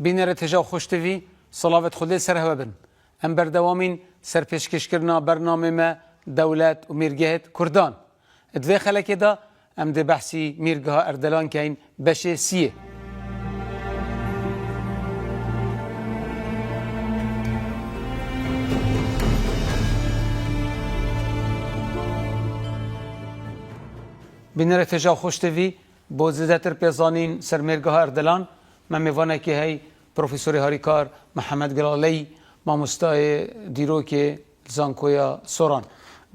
بینەرە تێژا و خۆشتوی سەڵاوەت خودێ سەر هەوە بن ئەم بەردەوامین سەر پێشکەشکردنا بەرنامەمە دەولەت و میرگەهێت کوردان دوێ خەلەکێدا ئەم دێ بەحسی میرگەها ئەردەلان کەین بەشێ سیە بینەرە تێژا و خۆشتوی بۆ زیاتر پێزانین سەر میرگەها ئەردەلان من میوانێکی هەی پرۆفیسۆری هاریکار محەممەد گڵالەی مامۆستای دیرۆکێ زانکۆیا سۆران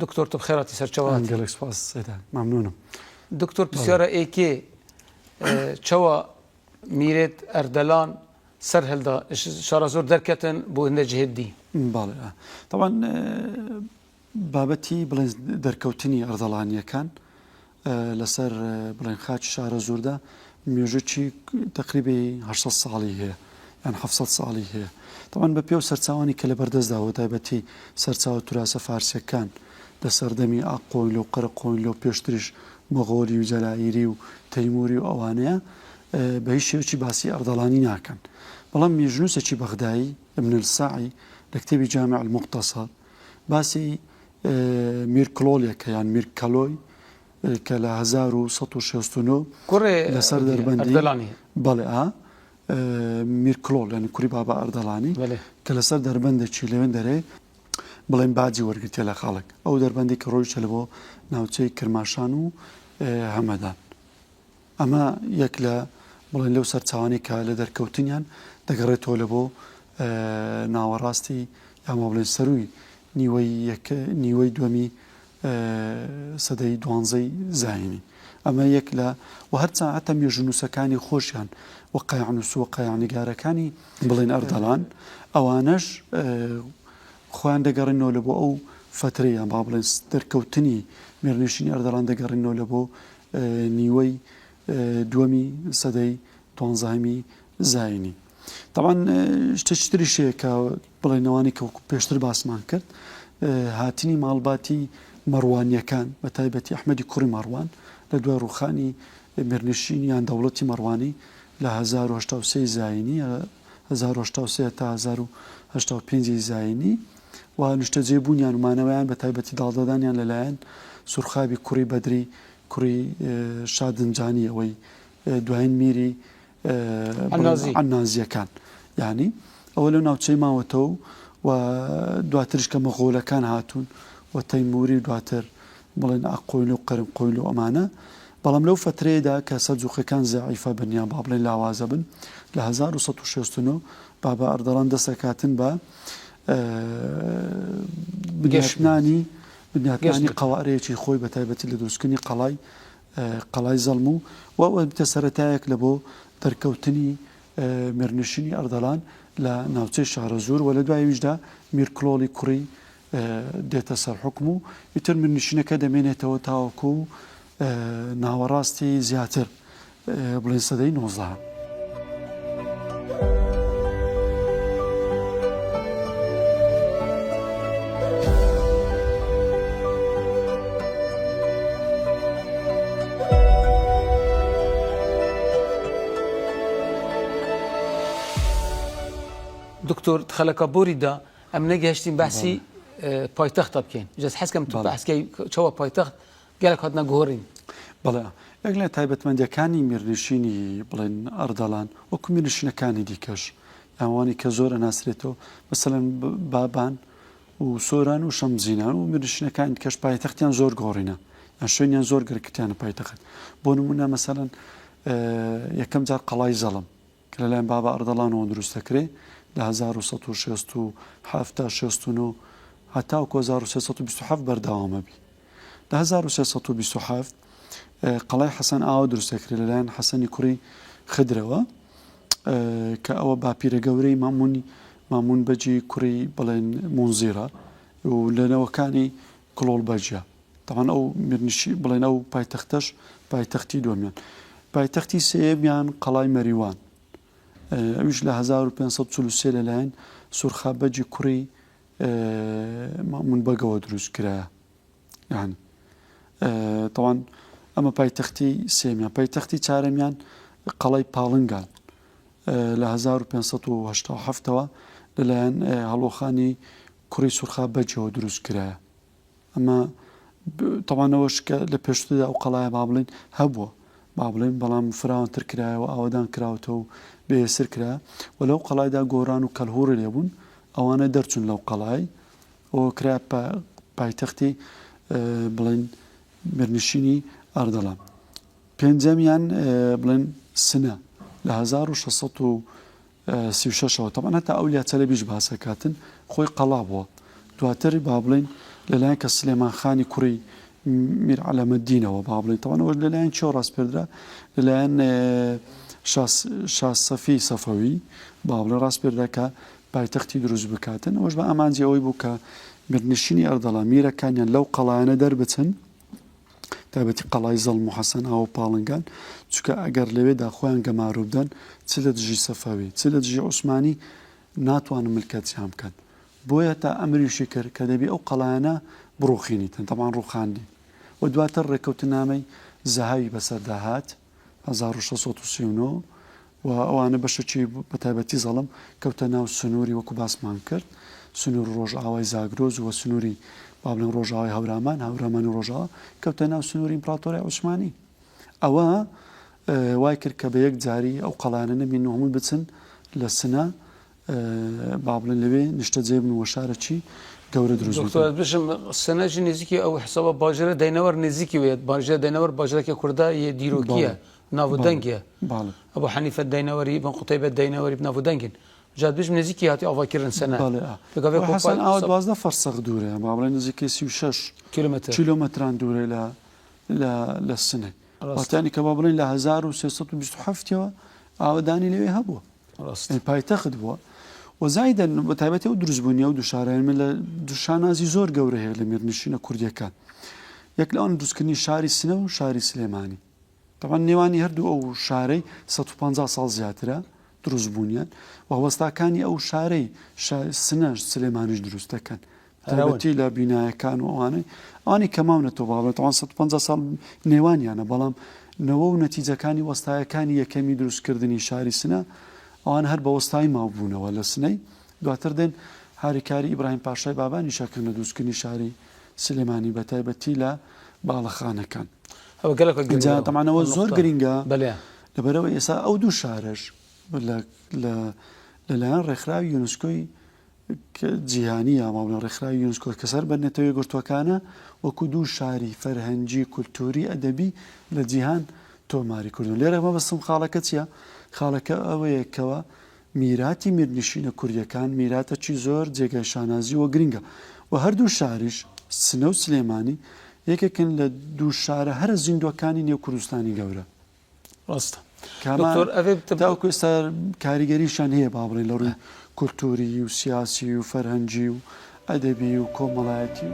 دکتۆر تو بخێراتی سەرچەوە گەلێک سپاس سەیدان مەمنونم دکتۆر پرسیارە ئێکێ چەوە میرێت ئەردەلان سەر هەلدا شارە زۆر دەرکەتن بۆ هەندە جهێدی باڵێ طبعاً بابەتی بڵێن دەرکەوتنی ئەردەڵانیەکان لەسەر بڵێن خاچ شارە زۆردا مێژوکی تقریبی 800 ساڵی هەیە یان 700 ساڵی هەیە طبعاً بە پێ و سەرچاوانی کە لە بەردەستداوە تایبەتی سەرچاوە توراسە فارسیەکان لە سەردەمی ئاقۆیل و قەرقۆیل و پێشتریش مۆغۆلی و جەلایری و تەیموری و ئەوانەیە بە هیچ شێوەیەکی باسی ئەردەڵانی ناکەن بەڵام مێژنووسێکی بەغدایی ابن الساعی لە کتێبی جامع المختصر باسی میرکلۆلێکە یان میرکەلۆی کە لە 1969 لەسەر دەربەندی بەڵێ میرکلۆل یعنی کوری بابا ئەردەڵانی کە لەسەر دەربەندێکی لەوێن دەرێ بڵێن باجی وەرگرتێ لە خاڵک ئەو دەربەندی کە ڕۆیشە لە بۆ ناوچەی کرماشان و هەمەدان ئەمە یەک لە بڵێن لەو سەرچاوانی کە لە دەرکەوتنیان دەگەڕێتەوە لە بۆ ناوەڕاستی یاما بڵێن سەروی نیوەی دووەمی سەدەی دوانزەی زاینی ئەمە یەک لە و هەرچە هەتە مێژونووسەکانی خۆشیان وەقایعنووس و وەقایعنیگارەکانی بڵێن ئەردەڵان ئەوانەش خۆیان دەگەڕێنەوە لە بۆ ئەو فترەیان با بڵێن دەرکەوتنی مێرنشینی ئەردەڵان دەگەڕێنەوە لە بۆ نیوەی دووەمی سەدەی دوانزەهەمی زاینی طبعاً شتێکی تریشەیە کە بڵێنەوانی کە وەکو پێشتر باسمان کرد هاتنی ماڵباتی مەڕوانیەکان بە تایبەتی ئەحمەدی کوڕی مەڕوان لە دوای ڕووخانی مێرنشینی یان دەوڵەتی مەڕوانی لە 1970 زاینی 1970 تا 1985 زاینی و نیشتەجێ بوونیان ومانەوەیان بە تایبەتی داڵدەدانیان لەلایەن سورخابی کوڕی بەدری کوڕی شادنجانی ئەوەی دوایین میری عەنازیەکان یعنی ئەوە لەو ناوچەی ماوەتەوە و دواترش کە مەغۆلەکان هاتوون و تەیموری و دواتر بڵێن ئاقۆیل و قەرنقۆیل و ئەمانە بەڵام لەو فترەیەدا کە سەرجووخەکان زەعیفە بنیان با بڵێن لاوازە بن لە 1969 بابا ئەردەڵان دەسەکاتن بە بنیاتنانی قەوارەیەکی خۆی بە تایبەتی لە دروستکردنی قەڵای زەڵم و بتە سەرەتایەک لە بۆ دەرکەوتنی مێرنشینی ئەردەڵان لە ناوچەی شارە زۆر و لە دوایویشدا میرکلۆلی کوڕی دێتە سەر حکم و ئیتر مێرنشینەکە دەمێنێتەوە تاوەکو ناوەڕاستی زیاتر بڵێن سەدەی 19. دکتۆر خەلەکە بۆریدا ئەم نەگەهشتین باسی پایتەختە بکەین جەس حەزکەم تو بەحسکەی چەوە پایتەخت گەلێک هاتنە گۆڕین بەڵێ یەک لە تایبەتمەندیەکانی میرنشینی بڵێن ئەردەڵان وەکو میرنشینەکانی دیکەش یاوانی کە زۆر ئەناسرێتەوە مەسەلەن بابان و سۆران و شەمزینان و میرنشینەکانی دیکەش پایتەختیان زۆر گۆڕینە یان شوێنیان زۆر گرکتیانە پایتەخت بۆ نمونە مەسەلەن یەکەم جار قەڵای زەڵم کە لەلایەن بابا ئەردەڵانەوە دروستەکرێ لە 1969 هەتاوکو 1327 بەردەوامە بی لە 1327 قەڵای حەسەن ئاوە دروستەکرێ لەلایەن حەسەنی کوڕی خدرەوە کە ئەوە باپیرە گەورەی مامون بەجی کوڕی بڵێن مونزیرە و لەنەوەکانی کڵۆڵ بەجیە تەمان ئەو میرنشی بڵێن ئەو پایتەختەش پایتەختی دووەمیان پایتەختی سێمیان قەڵای مەریوان ئەویش لە 1543 لەلایەن سورخابەجی کوڕی مامون بەگەوە دروست کرایە یعنی طبعا ئەمە پایتەختی سێمیان پایتەختی چارەمیان قەڵای پاڵنگان لە 1587ەوە لەلایەن هەڵۆخانی کوڕی سوورخا بەجەوە دروست کرایە. ئەمە تەوانەوەش کە لە پێشتردا ئەو قەڵایە با بڵین هەبووە با بڵین، بەڵام فراوانتر کرایەوە ئاوادان کراوەتەوە و بێسر کرا و لەو قەڵایدا گۆران و کەلهوڕ لێبوون، ئەوانە دەرچوون لەو قەڵای ئەوە کرا پایتەختی بڵین میرنشینی ئەردەڵان. پێنجەمیان بڵێن سنە لە 1636ەوە تەمان هەتا ئەولیا چەلەبیش باسەکاتن خۆی قەڵا بووە. دواتر با بڵین لەلایەن کە سلێمان خانی کوڕی میر عەلەمەددینەوە با بڵین تەوانەوەش لەلایەن چێوە ڕاستپێدرا لەلایەن شاه سەفی سەفەوی با بڵێن ڕاستپێدرا کە پایتەختی دروست بکاتن. ئەوەش بە ئامانجی ئەوەی بوو کە میرنشینی ئەردەڵا میرەکانیان لەو قەڵایانە دەربچن، تایبەتی قەڵای زەڵم و حەسەن ئاوە پاڵنگان، چونکە ئەگەر لەوێدا خۆیان گەمارۆ بدەن چ لە دژی سەفەوی چ لە دژی عوسمانی ناتوانن ملکەتیان بکەن. بۆیە تا ئەمریشی کرد کە دەبی ئەو قەڵایانە بڕوخینیتن، تەمان ڕوخاندی و دواتر ڕێکەوتنامەی زەهاوی بەسەرداهات 1639 و ئەوانە بەشەکی بە تایبەتی زەڵم کەوتە ناو سنووری وەکو باسمان کرد، سنوور ڕۆژئاوای زاگرۆز و سنووری با بڵێن ڕۆژئاوای هەورامان و ڕۆژئاوا کەوتە ناو سنووری ئیمپراتۆریای عوسمانی. ئەوە وای کرد کە بە یەک جاری ئەو قەڵایانە نەبین و هەمووی بچن لە سنە با بڵێن لەوێ نیشتە جێ بن و شارەکی گەورە دروست بکەن. بشم سنەژی نزیکی ئەو حسابە باژێرە دەینەوەر نزیکی وێت باژێر دەینەوەر باژێرەکی کووردا یە دیرۆکیە ناودەنگە ئەبو حەنیفە دەینەوەری بن قوتەیبە دەینەوەری بناودەنگن جات بژم نزیکی هاتی ئاواکردن سنە حەسەن ئاوا 12 فەرسەخ دوورەیە با بڵێن نزیکی 36 کیلۆمەتران دوورێ لە سنە واتانی کە با بڵێن لە 1327ەوە ئاوادانی لەوێ هەبووە پایتەخت بووە وەزایدە بە تایبەتی ئەو دروستبوونیە و دووشارەیان من لە دووشانازی زۆر گەورە هەیە لە میرنشینە کوردیەکان. یەک لەوان دروستکردنی شاری سنە و شاری سلێمانی. تەمان نێوانی هەردوو ئەو شارەی 150 ساڵ زیاترە دروستبوونیان و هەوەستاکانی ئەو شارەی سنەش سلێمانیش دروست دەکەن تایبەتی لە بینایەکان و ئەوانی کەماونەتەوە باڵێت 150 ساڵ نێوانیانە، بەڵام نەوە و نەتیجەکانی وەستایەکانی یەکەمی دروستکردنی شاری سنە ئەوان هەر بە وەستای ماوبوونەوە لە سنەی دواتر دێن هاریکاری ئیبراهیم پاشای بابانی شەکردن لە دروستکردنی شاری سلێمانی بە تایبەتی لە باڵەخانەکان. تەمانەوە زۆر گرینگە لەبەرەوە ئێستا ئەو دوو شارەش لەلایەن ڕێکخراوی یونسکۆی جیهانی یاماڵە ڕێکخراوی یونسکۆ کە سەر بەرنێتەوەی گرتوەکانە وەکو دوو شاری فەرهەنگی کولتوری ئەدەبی لە جیهان تۆماری کردون. لێرە مەبەستم خاڵەکە چییە؟ خاڵەکە ئەوەیەکەوە میراتی میرنشینە کوردیەکان میراتەکی زۆر جێگای شانازی وە گرینگە و هەردوو شاریش سنە و سلێمانی یەکێکن لە دوو شارە هەرە زیندوەکانی نێو کوردستانی گەورە. ڕاستە تاوەکو ئێستا کاریگەریشان هەیە با بڵێن لە ڕووی کولتوری و سیاسی و فەرهەنگی و ئەدەبی و کۆمەڵایەتی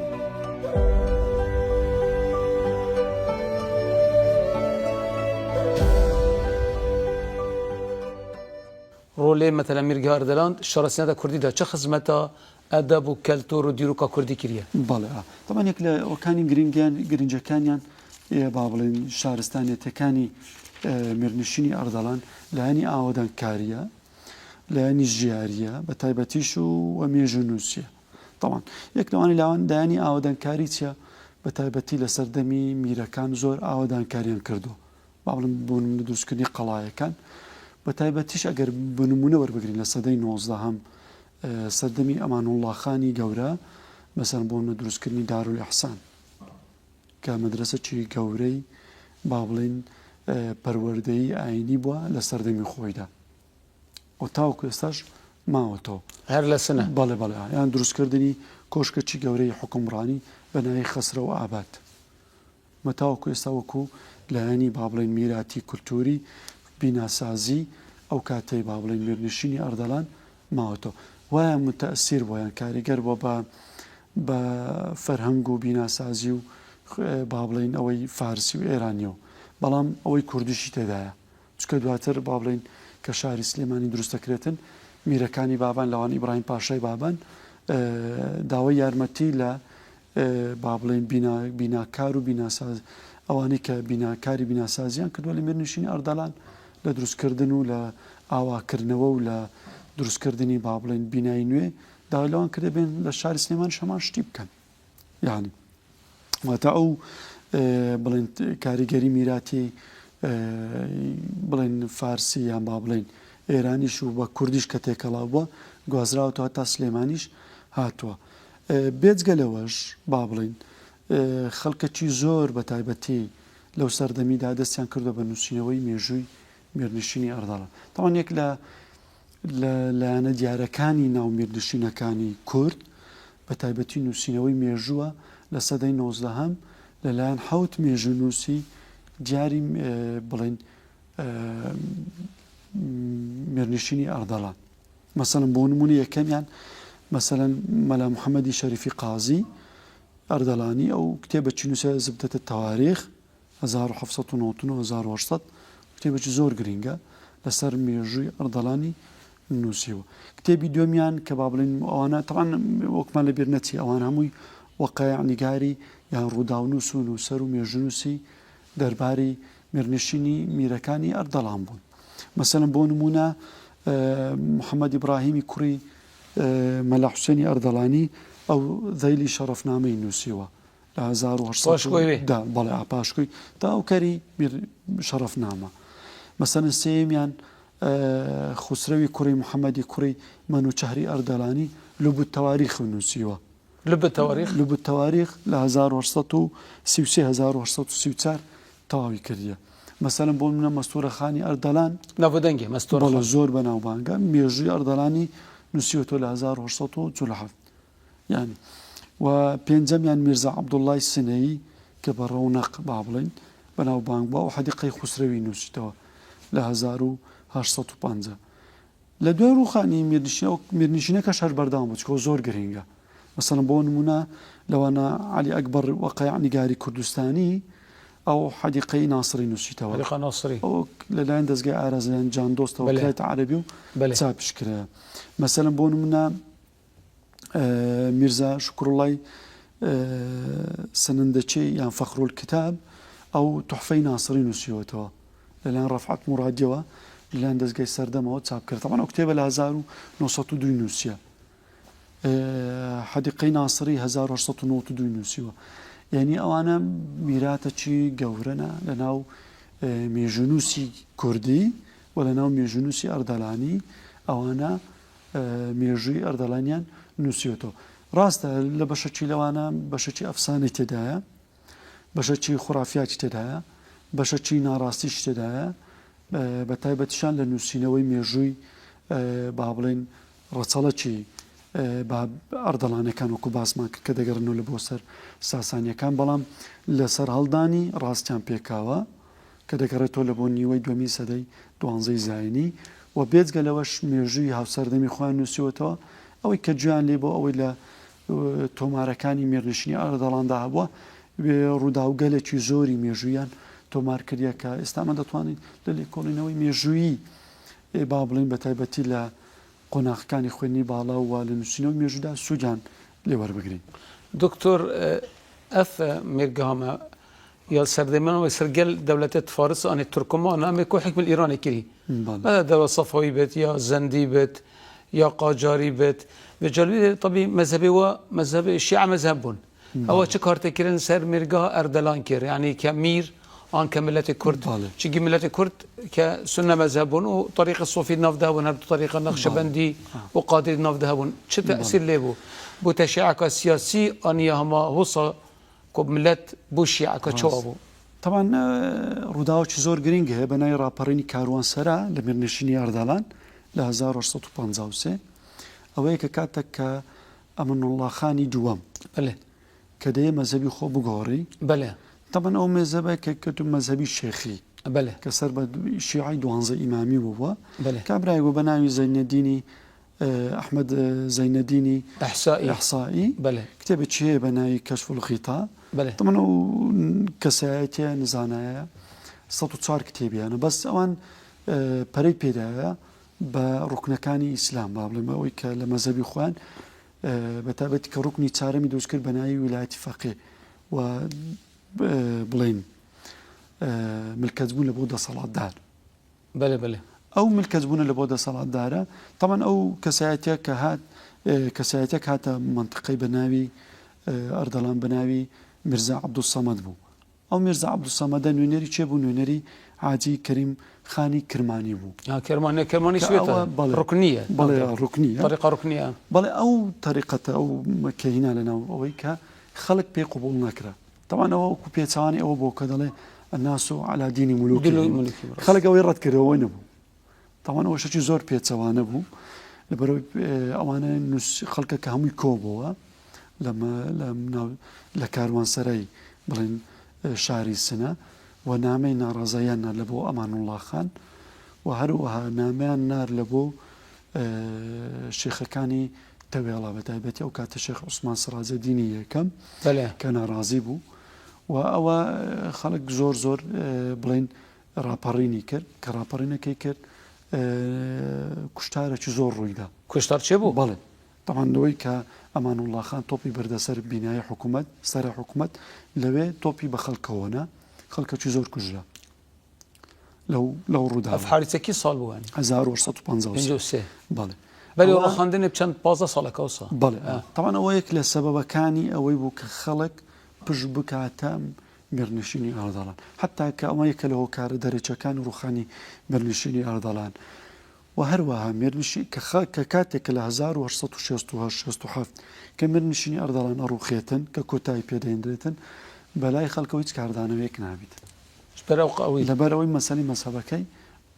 ڕۆلێ مەتەلا میرگە ئەردەڵان شارەسەنەتە کوردیدا چه خزمەتە ئەدەب و کەلتۆر و دیروکە کوردی کردیە؟ بەڵێ تەمان یەک لە ئەوکانی گرنجەکانیان با بڵێن شارستانیەتەکانی میرنشینی ئەردەڵان لایەنی ئاوەدانکاریە لایەنی ژیاریە بە تایبەتیش و مێژە نووسیە. تەمان یەک لەوانی لاوان دایانی ئاوەدانکاری چیە؟ بە تایبەتی لە سەردەمی میرەکان زۆر ئاوەدانکاریان کردو با بڵێن بۆ دروستکردنی قەڵایەکان بە تایبەتیش ئەگەر بنمونە وەربگرین لە سەدەی 19 سەردەمی ئەمانوڵڵا خانی گەورە مەسەڵەن بۆ دروستکردنی دارولئیحسان کە مەدرسەی گەورەی با بڵێن پەروەردەیی ئاینی بووە لە سەردەمی خۆیدا و تاوەکو ئێستاش ماوەتەوە هەر لە سنە بەڵێ یان دروستکردنی کۆشکەچی گەورەی حکومڕانی بە ناوی خەسرە و ئاباد مەتاوەکو ئێستا وەکو لایەنی با بڵێن میراتی کولتوری بیناسازی ئەو کاتەی با بڵێن میرنشینی ئەردەڵان ماوەتەوە وایە متەئسیر بۆیان کاریگەر بۆ بە فەرهەنگ و بیناسازی و با بڵێن ئەوەی فارسی و ئێرانیەوە بەڵام ئەوەی کوردیشی تێدایە چکە دواتر با بڵێن کە شاری سلێمانی دروستەکرێتن میرەکانی بابان لەوان ئیبراهیم پاشای بابان داوای یارمەتی لە با بڵێن بیناکار و بیناساز ئەوانەی کە بیناکاری بیناسازیان کردووە لە میرنشینی ئەردەڵان لە دروستکردن و لە ئاواکردنەوە و لە دروستکردنی با بڵێن بینایی نوێ داوای لەوان کردە بێن لە شاری سلێمان شەمان شتی بکەن یعنی واتە ئەو بڵێن کاریگەری میراتی بڵێن فارسی یان با بڵێن ئێرانیش و بە کوردیش کە تێکەڵاو بووە گوازراوەتەوە تا سلێمانیش هاتووە بێجگە لەوەش با بڵێن خەڵکەکی زۆر بە تایبەتی لەو سەردەمیدا دەستیان کردو بە نووسینەوەی مێژووی میرنشینی ئەردەڵە تاوان یەک لایەنە دیارەکانی ناو میرنشینەکانی کورد بە تایبەتی نووسینەوەی مێژووە لە سەدەی 19 لەلایەن 7 مێژوو نووسی دیاری بڵێن میرنشینی ئەردەڵان مەسەڵەن بۆ نمونە یەکەمیان مەسەڵەن مەلا محەممەدی شەریفی قازی ئەردەڵانی ئەو کتێبەکی نووسە زبدەتە تەواریخ 1990 کتێبێکی زۆر گرینگە لەسەر مێژووی ئەردەڵانی نووسیوە کتێبی دومیان کە با بڵێن ئەوانە تەوان وەکمان لە بیر نەچی ئەوان هەمووی وەقایعنیگاری یان ڕووداونووس و نووسەر و مێژونووسی دەربارەی میرنشینی میرەکانی ئەردەڵان بوون مەسەڵەن بۆ نمونە محەممەد ئیبراهیمی کوڕی مەلا حوسێنی ئەردەڵانی ئەو ذەیلی شەرەفنامەی نووسیوە لە 1970 بەڵێ پاشکوی تا ئەو کەری شەرەفنامە مەسەڵەن سێمیان خوسرەوی کوڕی محەممەدی کوڕی مەنوچەهری ئەردەڵانی لوب التەواریخ نووسیوە لوب التەواریخ لە 1933 تەواوی کردیە مەسەڵەن بۆ منە مەستوورەخانی ئەردەڵان ناودەنگی مەستوورە زۆر بەناوبانگە مێژووی ئەردەڵانی نووسیوەتۆ لە 1947 یعنی و پێنجەمیان میرزا عەبدوڵڵای سنەیی کە بە ڕەونەق با بڵێن بەناوبانگ بووە و حەدیقەی خوسرەوی نووسیتەوە لە 1950 لە دوای ڕووخانی میرنشینەکەش هەر بەردەوام بوو چکە زۆر گرینگە مەسەڵەن بۆ نمونە لەوانە عەلی ئەکبەر وەقایعنیگاری کوردستانی ئەو حەدیقەی ناسری نووسیتەوە ئەو لەلایەن دەستگای ئارازیان جاندۆستەوە کلایەتە عەرەبی و چاپش کرا مەسەڵەن بۆ نمونە میرزا شکروڵڵای سەنندەچی یان فەخرول کتاب ئەو تحفەی ناسری نووسیوەتەوە لەلایەن ڕەفعەت موڕادیەوە لەلایەن دەستگای سەردەمەوە چاپ کرد تەوان ئەو کتێبە لە 1992 نووسیە حەدیقەی ناسری 1992 نووسیوە یعنی ئەوانە میراتەکی گەورەنە لە ناو مێژونووسی کوردی و لە ناو مێژونووسی ئەردەڵانی ئەوانە مێژووی ئەردەڵانیان نووسیوەتەوە ڕاستە لە بەشەکی لەوانە بەشەکی ئەفسانەی تێدایە بەشەکی خوڕافیاتی تێدایە بەشەکی ناڕاستیش تێدایە بە تایبەتیشان لە نووسینەوەی مێژووی با بڵێن ڕەچەڵەکی ئەردەڵانەکان وەکو باسمان کرد کە دەگەڕنەوە لە بۆ سەر ساسانیەکان بەڵام لەسەر هەڵدانی ڕاستیان پێکاوە کە دەگەڕێتەوە لە بۆ نیوەی دومی سەدەی دوانزەی زاینی و بێجگە لەوەش مێژووی هاوسەردەمی خۆیان نووسیوەتەوە ئەوەی کە گویان لێ بۆ ئەوەی لە تۆمارەکانی میرنشینی ئەردەڵاندا هەبووە ڕووداوگەلێکی زۆری مێژوویان تۆمار کردیە کە ئێستامە دەتوانین لە لێکۆڵینەوەی مێژووی با بڵین بە تایبەتی لە قۆناغەکانی خوێنی باڵا و لە نووسینەوەی مێژوودا سوودیان لێوەربگرین دکتۆر ئەف مێرگەهامە یا سەردەمانەوە سەرگەل دەولەتێت فارس ئەنێ تورکمانە ئەمێ کۆ حکم الئیرانی کردی ماذا دولة صفوي بيت يا زندي بيت يا قاجاري بيت بجلبي طبي مذهبي ومذهب الشيعة مذهبون أو شكرت كيرن سر مرجع أردلان كير يعني كمير عن كملة كرد شيء ملة كرد كسنة مذهبون وطريقة الصوفي نافذهبون هذا طريقة النقشبندي وقادر نافذهبون شو تأثير ليه بو تشيعة كسياسي أني هما وصل كملة بو شيعة كشوابو طبعا ڕووداوەکی زۆر گرنگ هەیە بە ناوی ڕاپەڕینی کاروانسەرا لە میرنشینی ئەردەڵان لە 1953 ئەوەیە کە کاتێک کە ئەمەنوڵڵاخانی دووەم کە دەیە مەزهبی خۆ بگۆڕی طبعا ئەو مێزەبە کە کەوتو مەزهبی شێخی کە سەر بە شیعی دوانزە ئیمامی بووە کابرای بۆ بە ناوی زەینەدینی ئەحمەد زەینەدینی ئەحسایی کتێبێکی هەیە بە ناوی کەشف الغیتا طبعا ئەو کەسایەتیە نزانایە 104 کتێبیانە بەس ئەوان پەرەی پێدایە بە ڕوکنەکانی ئیسلام با بڵێم ئەوەی کە لە مەزهبی خۆیان بە تایبەتی کە ڕوکنی چارەمی دروست کرد بە ناوی ویلایەتی فەقێ و بڵێن ملکەتبوون لە بۆ دەسەڵاتدار ئەو ملکەتبوونە لە بۆ دەسەڵاتدارە طبعا ئەو کەسایەتە کە هات کەسایەتێک هاتە منطقەی بە ناوی ئەردەڵان بە ناوی میرزا عەبدولسەمەد بوو. ئەو میرزا عەبدولسەمەدە نوێنەری چێ بوو؟ نوێنەری حاجی کەریم خانی کرمانی بوو. کرمانی سوێتە ڕوکنیە بەڵێ ڕوکنیە طریقە ڕوکنیە بەڵێ ئەو طریقەتە ئەو کەهینا لەناو ئەوەی کە خەڵک پێی قبوڵ نەکرا. طبعا ئەوە وەکو پێچەوانی ئەوە بۆ کە دەڵێ الناس على دین ملوکی خەڵک ئەوەی ڕەتکردەوەی نەبوو. طبعا ئەوە شەکی زۆر پێچەوانە بوو لەبەرەوەی ئەوانە خەڵکە کە هەمووی کۆبەوە لە کاروانسەرای بڵێن شاری سنە و نامەی ناڕازاییان نار لە بۆ ئەمانوڵڵا خان و هەروەها نامیان نار لە بۆ شێخەکانی تەوێڵا بەتایبەتی ئەو کاتە شێخ عوسمان سرازەدینی یەکەم کە ناڕازی بوو و ئەوە خەڵک زۆر بڵێن ڕاپەڕینی کرد کە ڕاپەڕینەکەی کرد کوشتارێکی زۆر ڕوویدا. کوشتار چێ بوو؟ بەڵێ تەمانەوەی کە ئەمانوڵڵا خان تۆپی بەردەسەر بینایی حکوومەت سەر حکوومەت لەوێ تۆپی بە خەڵکەوەنا خەڵکەکی زۆر کوژرا لەو ڕوودا. حادثەکی ساڵ بووە 1953 بەڵێ بەلەوە خاندنێ چەند 15 ساڵەکەوسا. بەڵێ تەمان ئەوە یەک لە سەبەبەکانی ئەوەی بوو کە خەڵک پشت بکاتە مێرنشینی ئاردەڵان حتا کە ئەمە یەکە لە هۆکارە دەرەچەکان و ڕوخانی مێرنشینی ئاردەڵان و هەروەها کە کاتێک لە 1967 کە مێرنشینی ئاردەڵان ئەڕوخێتن کە کۆتایی پێدەهێنرێتن بەلای خەڵکەوە هیچ کاردانەوەیەک نابێت لەبەرەوەی مەسەلی مەسەبەکەی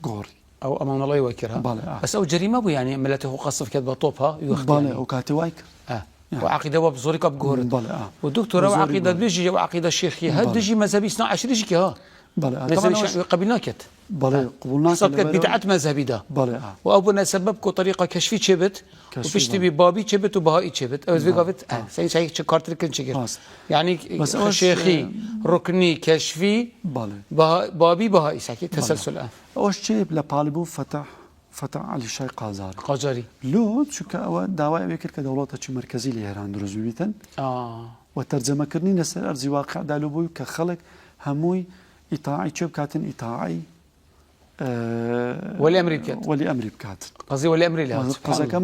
گۆڕی ئەو ئەمانەڵی وەکرا بەس ئەو جەریمە بوو یانی ملەتی هو قەسف کرد بە تۆپە بەڵێ ئەو کاتی وای کرد وعقيدة بزوري كاب جورد ودكتور وعقيدة بيجي وعقيدة شيخي هدجي مذهبي سنا 20 كها بله قبل ناكت بله قبولنا صدق بدعة مذهبي ده بله وابونا سببكو طريقة كشفي شبت وفيش تبي بابي شبت وبهائي شبت او زي قافت سي كارتر كن شكل يعني شيخي ركني كشفي بابي بهائي ساكي تسلسل اوش شيب لبالبو فتح علي شاي قاجاري لو چونکە ئەوە داوای ئەوێ کرد کە دەوڵەتێکی مرکزی لە هێران دروست ببیتن و تەرجەمەکردنی لەسەر ئەرزی واقعدا لە بووی کە خەڵک هەمووی ئیتاعی چێ بکاتن ئیتاعی وەلی ئەمری بکات وەلی ئەمری بکاتن قەزی وەلی ئەمری لە قەزەکە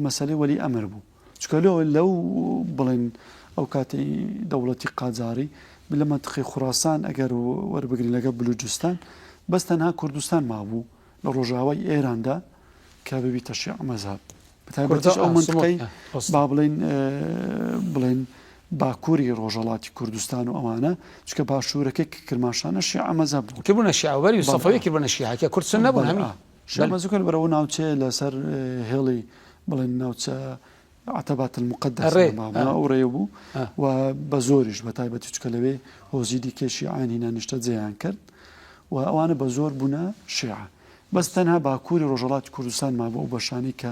مەسەلەی وەلی ئەمر بوو چونکە لەو بڵێن ئەو کاتی دەوڵەتی قاجاری لە مەنتیقی خوراسان ئەگەر وەربگرین لەگەڵ بلوچستان بەس تەنها کوردستان مابوو لە ڕۆژاوای ئێراندا کە ببیتە شیع مەذهب بەتایبەتیش ئەو منطقەی با بڵێن باکووری ڕۆژهەڵاتی کوردستان و ئەوانە چکە باشوورەکەی کرماشانە شیع مەذهب بوو کردبوونە شیعوەری و سەفەوی کردبوونە شیعەکە کوردستان نەبوون هەمی شیع مەذهب بەرەوە ناوچێ لەسەر هێڵی بڵێن ناوچە عتبات المقدس ئەوڕێ بوو و بە زۆریش بەتایبەتی چکە لەوێ هۆزیدی کێشی عینینا نیشتە جێیان کرد و ئەوانە بە زۆر بوونە شیعە بەس تەنها باکووری ڕۆژهەڵاتی کوردستان مابوو ئەو بەشانی کە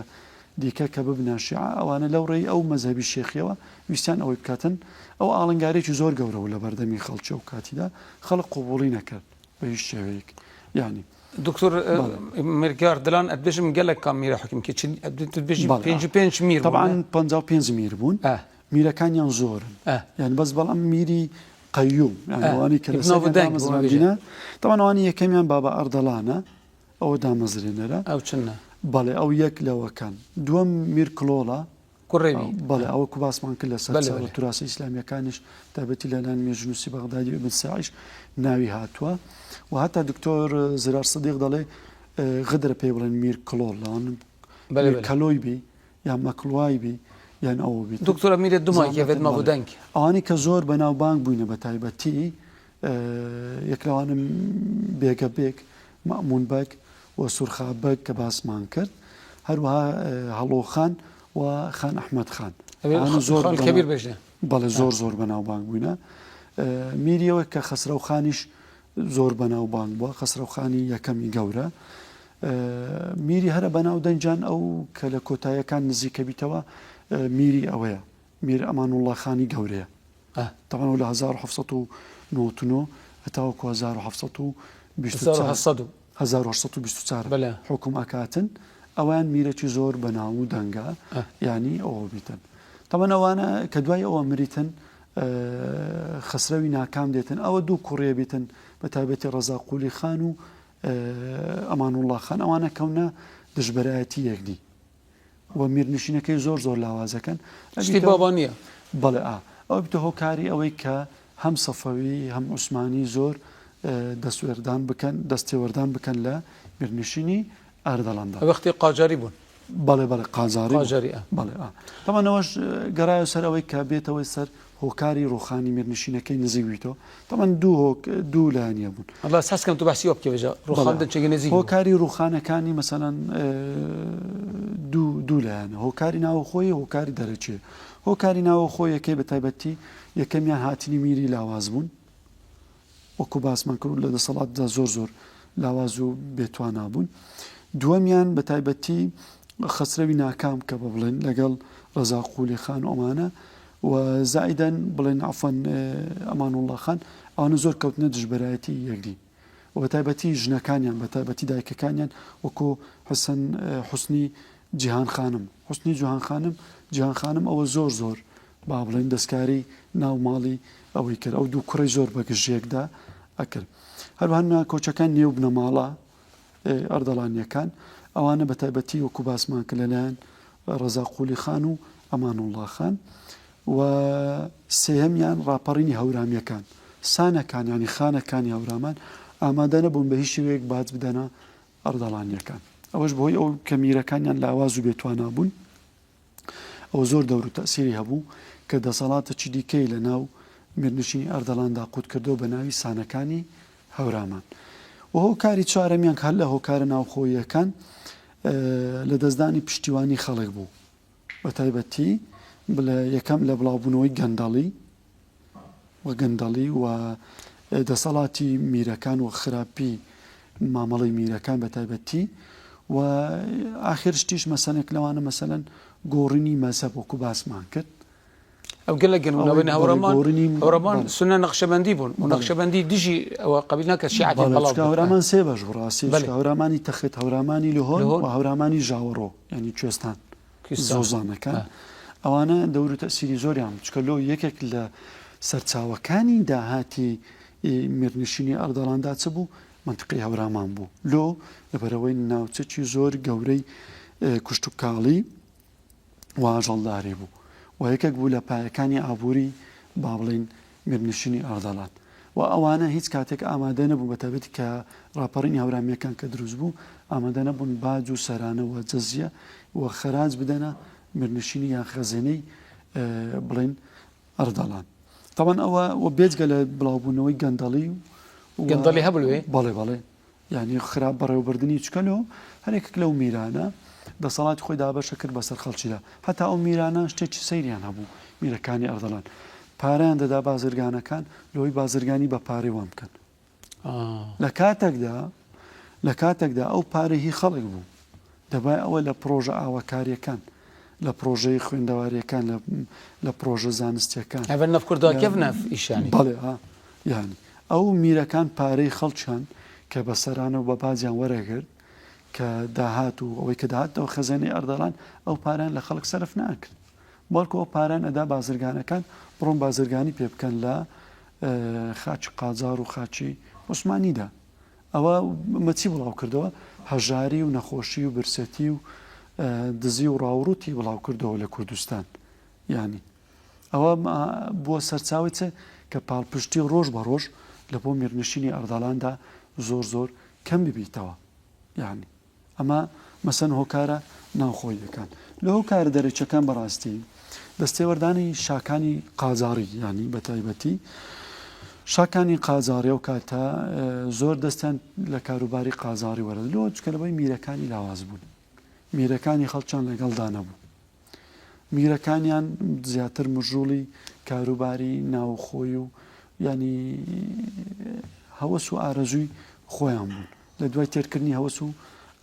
دیکە کە ببنە شیعە ئەوانە لەو ڕێی ئەو مەذهبی شێخیەوە ویستیان ئەوەی بکاتن ئەو ئاڵنگارێکی زۆر گەورە و لە بەردەمی خەڵکی ئەو کاتیدا خەڵک قبوڵی نەکرد بە هیچ شێوەیەک یعنی دکتۆر میرگار دلان ئەتبێژم گەلێک کام میرە حکیمکە بێژی 5 میر طبعا 55 میر بوون میرەکانیان زۆرن یعنی بەس بەڵام میری قەیوم یعنی کە لەسەر طبعا ئەوانی یەکەمیان بابا ئەردەڵانە ئەوە دامەزرێنەرە ئەو چنە بەڵێ ئەو یەک لەوەکان دووەم میر کلۆڵە کوڕێوی بەڵێ ئەوە کو باسمان کرد لەسەر توراسی ئیسلامیەکانیش تایبەتی لەلایەن مێژنووسی بەغدادی و ابن ساعیش ناوی هاتووە و هەتا دکتۆر زرار سەدیق دەڵێ غدرە پێی بڵێن میر کلۆڵ لەوان کەلۆی بی یان مەکڵوای بی یان ئەوە بیت دکتۆرە میرە دومای کەوێت مەبودەنگ ئەوانی کە زۆر بەناوبانگ بووینە بە تایبەتی یەک لەوانم بێگە بێک مەمون بەک و سورخا بەک کە باسمان کرد هەروەها هەڵۆخان و خان ئەحمەد خان زۆر کەبیر بێژێ بەڵێ زۆر بەناوبانگ بووینە میریەوە کە خەسرەوخانیش زۆر بەناوبانگ بووە خەسرەوخانی یەکەمی گەورە میری هەرە بەناو دەنجان ئەو کە لە کۆتاییەکان نزیکە بیتەوە میری ئەوەیە میر ئەمانوڵڵا خانی گەورەیە تەمەن لە 1999 هەتاوەکو 1924 حکوم ئەکاتن ئەوان میرەکی زۆر بەناو و دەنگا ینی ئەوە بیتن تەمەن ئەوانە کە دوای ئەوە مریتن خسرەوی ناکام دێتن ئەوە دوو کوڕێ بیتن بە تایبەتی ڕەزا قولی خان و ئەمان وڵڵا خان ئەوانە کەونە دژبەرایەتی یەکدی و میرنشینەکەی زۆر زۆر لاوازەکەن شتی بابا نییە بەڵێ ئەو بتە هۆکاری ئەوەی کە هەم سەفەوی هەم عوسمانی زۆر دەستوێردان بکەن دەستێوەردان بکەن لە میرنشینی ئەردەڵاندا وەختی قاجاری بوون بەڵێ قازاری بەڵێ تەمانەوەش گەڕایە سەر ئەوەی کە بێتەوەی سەر هۆکاری ڕوخانی میرنشینەکەی نزیکویتەوە تەمان دوو لایەنە بوون الله ساسکەم تو باسی ئەو بکەوێژە ڕوخان دەچێگە نزیک هۆکاری ڕوخانەکانی مەسەلەن دوو لایەنە هۆکاری ناوخۆی هۆکاری دەرەچێ هۆکاری ناوخۆیەکەی بە تایبەتی یەکەمیان هاتنی میری لاواز بوون وەکو باسمان کرد لە دەسەڵاتدا زۆر زۆر لاواز و بێتوانە بوون دووەمیان بە تایبەتی خەسرەوی ناکام کە بە بڵێن لەگەڵ ڕەزا قولی خان ئۆمانە و زائیدەن بڵێن عەفوەن ئەمان وڵڵا خان ئەوانە زۆر کەوتنە دژبەرایەتی یەکدی و بە تایبەتی ژنەکانیان بە تایبەتی دایکەکانیان وەکو حوسنی جیهان خانم ئەوە زۆر زۆر با بڵێن دەستکاری ناو ماڵی ئەوەی کرد ئەو دوو کوڕی زۆر بەگژێکدا ئەکرد هەروەها کۆچەکان نێو بنە ماڵە ئەردەڵانیەکان ئەوانە بە تایبەتی وەکو باسمان کرد لەلایەن ڕەزا قولی خان و ئەمان وڵڵا خان و سێهەمیان ڕاپەڕینی هەورامیەکان سانەکان ینی خانەکانی هەورامان ئامادە نەبوون بە هیچ شێوەیەک باج بدەنە ئەردەڵانیەکان ئەوەش بۆی ئەو کەمیرەکانیان لاواز و بێتوانە بوون ئەو زۆر دەور و تەسیری هەبوو کە دەسەڵاتێکی دیکەی لە ناو میرنشینی ئەردەڵاندا قوت کردەوە بە ناوی سانەکانی هەورامان و هۆکاری چوارەمیان هەر لە هۆکارە ناوخۆییەکان لە دەستدانی پشتیوانی خەڵک بوو بە تایبەتی یەکەم لە بڵاوبوونەوەی گەندەڵی و دەسەڵاتی میرەکان و خراپی مامەڵی میرەکان بە تایبەتی و ئاخر شتیش مەسەلێک لەوانە مەسەلەن گۆڕینی مەزهەب وەکو باسمان کرد ئەو گەلە گەنمونەوەی هەوڕەمان سنە نەخشەبەندی بوون و نەخشەبەندی دژی ئەوە قبیل ناکە شیعەتی بەڵاو هەورامان سێ بەش ڕاستی هەورامانی تەخت هەورامانی لەهۆر و هەورامانی ژاوەڕۆ ینی کوێستان زۆزانەکان ئەوانە دەور و تەسیری زۆریان چکە لۆ یەکێک لە سەرچاوەکانی داهاتی میرنشینی ئەردەڵاندا چ بوو منتقی هەورامان بوو لۆ لەبەرەوەی ناوچەکی زۆر گەورەی کوشت و کاڵی و ئاژەڵداری بوو و یەکێک بوو لە پایەکانی ئابووری با بڵین میرنشینی ئەردەڵان و ئەوانە هیچ کاتێک ئامادە نەبوو بە تایبەتی کە ڕاپەڕینی هەورامیەکان کە دروست بوو ئامادە نەبوون باج و سەرانە و جەزیە و خەراج بدەنە میرنشینی یان خەزێنەی بڵین ئەردەڵان تاوان ئەوە بێجگە لە بڵاوبوونەوەی گەندەڵی هەبڵێ بەڵێ ینی خراپ بەڕێوەبردننی چکەلەوە هەرێکێک لەو میرانە دەسەڵاتی خۆی دابەشە کرد بەسەر خەڵکیدا هەتا ئەو میرانە شتێکی سەیریان هەبوو میرەکانی ئەردەڵان پاریان دەدا بازرگانەکان لەوەی بازرگانی بە پارەی وام بکەن لە کاتێکدا ئەو پارەی خەڵک بوو دەبای ئەوە لە پرۆژە ئاوەکاریەکان لە پرۆژەی خوێندەواریەکان لە پرۆژە زانستیەکان بەڵێ یانی ئەو میرەکان پارەی خەڵکیان کە بە سەرانە و بە بازیان وەرەگرت کە داهات و ئەوەی کە داهاتەوە خەزانەی ئەردەڵان ئەو پاران لە خەڵک سەرف ناکرد بەڵکو ئەو پاران ئەدا بازرگانەکان بڕۆن بازرگانی پێ بکەن لە خاچی قاجار و خاچی عوسمانیدا ئەوە مەچی بڵاو کردەوە هەژاری و نەخۆشی و برسەتی و دزی و ڕاوڕوتی بڵاو کردەوە لە کوردستان ینی ئەوە بووە سەرچاوی چێ کە پاڵپشتی ڕۆژ بە ڕۆژ لە بۆ میرنشینی ئەردەڵاندا زۆر زۆر کەم ببیتەوە یعنی ئەمە مەسەن هۆکارە ناوخۆیەکان لە هۆکارە دەرەچەکان بەڕاستی دەستێوەردانی شاکانی قاجاری ینی بە تایبەتی شاکانی قاجاری و کاتە زۆر دەستیان لە کاروباری قاجاری وەرە لۆ چکە لەبەی میرەکانی لاواز بوون میرەکانی خەڵکیان لەگەڵدا نەبوو میرەکانیان زیاتر مژوڵی کاروباری ناوخۆی و ینی هەوەس و ئارەزووی خۆیان بوون لە دوای تێرکردنی هەوەس و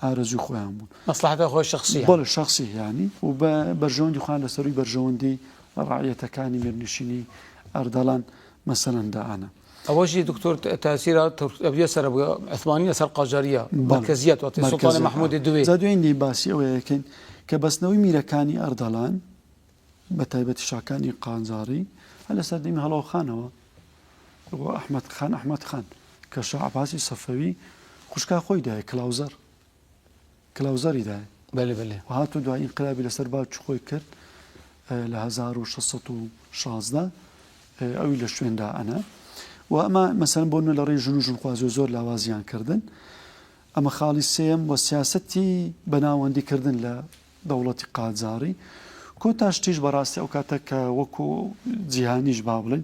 ئارەزوی خۆیان بوون مەسلحەتە خۆی شخصی بەڵێ شخصی ینی و بە بەرژەوەندی خوان لەسەروی بەرژەوەندی ڕعیەتەکانی میرنشینی ئەردەڵان مەسەلەن دائانە ئەوەشی دکتۆر تاسیرە ئەبێ سەر عثمانی لەسەر قاجاریە مرکزیەت وەتی سوڵتانی محمودی دوێ دوێنی باسی ئەوەیەکەین کە بەستنەوەی میرەکانی ئەردەڵان بە تایبەتی شاکانی قاجاری هەر لەسەر دەمی هەڵەوخانەوە ئەحمەد خان کە شەعباسی سەفەوی خوشکا خۆی دایە کلااوزەری دایە بله بله و هاتو دوای ئینقلابی لەسەر باوکی خۆی کرد لە 1616 ئەوی لە شوێندا ئەنا و ئەمە مەسەن بۆ لە ڕێی ژن و ژنخوازی زۆر لاوازیان کردن ئەمە خاڵی سێم وە سیاسەتی بەناوەندیکردن لە دەوڵەتی قاجاری کۆتا شتیش بەڕاستی ئەو کاتە کە وەکو جیهانیش با بڵێن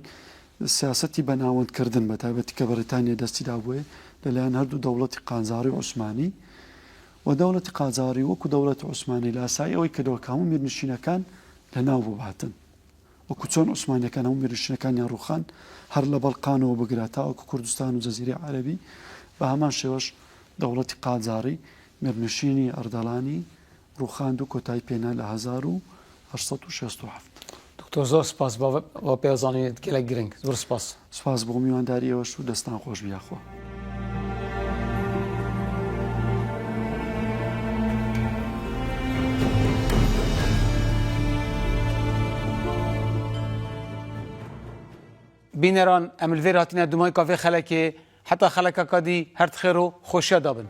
سیاسەتی بەناوەندکردن بە تایبەتی کە بەریتانیا دەستیدا بووێ لەلایەن هەردوو دەوڵەتی قاجاری و عوسمانی و دەوڵەتی قاجاری وەکو دەوڵەتی عوسمانی لە ئاسایی ئەوەی کردەوە کە هەموو میرنشینەکان لە ناو بباتن وەکو چۆن عوسمانیەکان هەموو میرنشینەکانیان ڕوخان هەر لە بەڵقانەوە بگرێتەوە وەکو کوردستان و جەزیرەی عەرەبی بە هەمان شێوەش دەوڵەتی قاجاری میرنشینی ئەردەڵانی ڕوخاند و کۆتایی پێنا لە 1867 دکتۆر زۆر سپاس بۆ پێزانینت گەلێک گرنگ زۆر سپاس بۆ میوانداری ئێوەش و دەستان خۆش بیاخۆ بینەران ئەم لێراتینە دومای کافێ خەلەکێ حتا خەلەکە کادی هەرت خێر و خۆشیە دابن